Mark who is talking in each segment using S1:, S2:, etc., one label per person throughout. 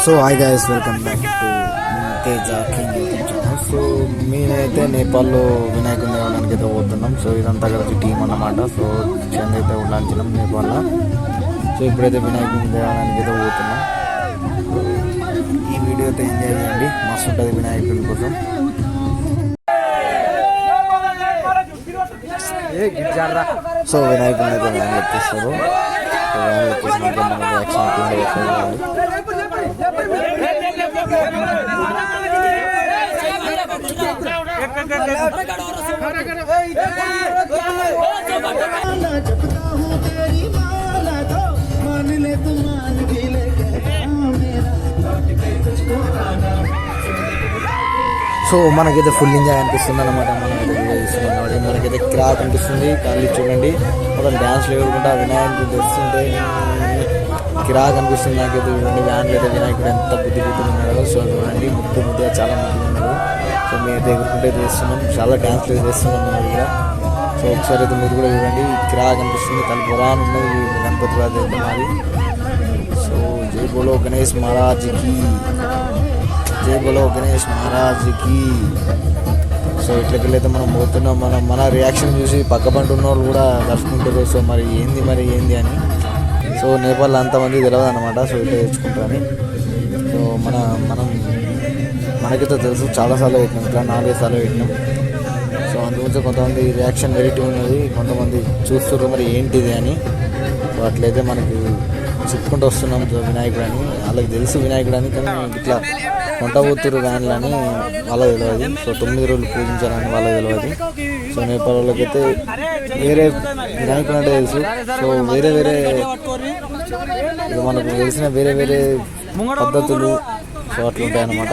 S1: So hi guys, welcome back to Teja king YouTube channel. So మేమైతే నేపాల్లో వినాయకుడిని తేవడానికి అయితే పోతున్నాం. సో ఇదంతా కలిసి టీం అన్నమాట. సో చెంది అయితే ఉండాల్సినాం నేపాల్లో. సో ఇప్పుడైతే వినాయకుడిని తేవడానికి అయితే పోతున్నాం. ఈ వీడియో అయితే ఎంజాయ్ చేయండి, మస్తు ఉంటుంది వినాయకుడి కోసం. సో వినాయకుడిని అయితే వ్యాన్ ఎక్కిస్తారు. వ్యాన్ ఎక్కిసినాక మన రియాక్షన్ సో మనకైతే ఫుల్ ఎంజాయ్ అనిపిస్తుంది అనమాట. మనమైతే చూస్తున్నాం కాబట్టి మనకైతే క్రాక్ అనిపిస్తుంది. కానీ చూడండి మొత్తం డ్యాన్స్లు వేడుకుంటా వినాయకుడు తెస్తుంటే కిరాక్ అనిపిస్తుంది నాకైతే. చూడండి వ్యాన్లు అయితే వినాయకుడు ఎంత బుద్ధి ఉన్నాడో. సో చూడండి ముద్దుగా చాలా మంది ఉన్నారు. సో మేమైతే ఎగురుకుంటే చేస్తున్నాం, చాలా డ్యాన్స్లు చేస్తున్నాం మేము కూడా. సో ఒకసారి అయితే మీరు కూడా చూడండి, కిరాక్ అనిపిస్తుంది. తన పురాణం ఉన్నది గణపతి రాజు అయితే మాది. సో జై బోలో గణేష్ మహారాజ్కి, జై బోలో గణేష్ మహారాజ్కి. సో ఇట్లకెళ్ళైతే మనం పోతున్నాం. మన రియాక్షన్ చూసి పక్క పంట ఉన్న వాళ్ళు కూడా దర్శకుంటారు. సో మరి ఏంది అని. సో నేపాల్లో అంతమంది తెలియదు అనమాట. సో ఇట్లా తెచ్చుకుంటారని. సో మనకైతే తెలుసు, చాలాసార్లు పెట్టినాం, ఇట్లా 4-5 సార్లు పెట్టినాం. సో అందుగురించి కొంతమంది రియాక్షన్ వెరైటీ ఉన్నది, కొంతమంది చూస్తారు మరి ఏంటిది అని. సో అట్లయితే మనకి చెప్పుకుంటూ వస్తున్నాం వినాయకుడు అని. వాళ్ళకి తెలుసు వినాయకుడు అని, కానీ ఇట్లా కొంటబోతురు వ్యాన్లు అని వాళ్ళకి తెలియదు. సో 9 రోజులు పూజించాలని వాళ్ళకి తెలియదు. సో నేపాల్ వాళ్ళకైతే వేరే వినాయకుడు అంటే తెలుసు. సో వేరే మనకు తెలిసిన వేరే పద్ధతులు సో అట్లుంటాయి అన్నమాట.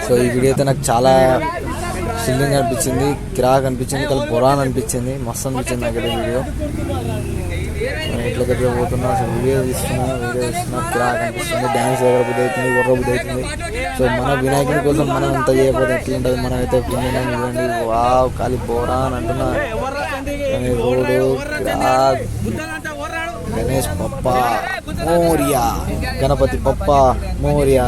S1: సో ఈ వీడియో అయితే నాకు చాలా థ్రిల్లింగ్ అనిపించింది, కిరాక్ అనిపించింది, కానీ పురాణం అనిపించింది, మస్తు అనిపించింది నాకైతే వీడియో. ఎట్లకట్లా పోతున్నా, అసలు వీడియో తీస్తున్నా కిరాక్ అనిపిస్తుంది. డ్యాన్స్ దగ్గర బుద్ధి అవుతుంది, గొర్ర బుద్ధి అవుతుంది. సో మన వినాయకుడి కోసం మనం అంత చేయకపోతే ఎట్లుంటుంది. మనం అయితే పిల్లలు చూడండి, వావ్ ఖాళీ పోరా అని అంటున్నా. రోడ్డు కిరాక్. గణేష్ పప్ప మోరియా, గణపతి పప్ప మోరియా.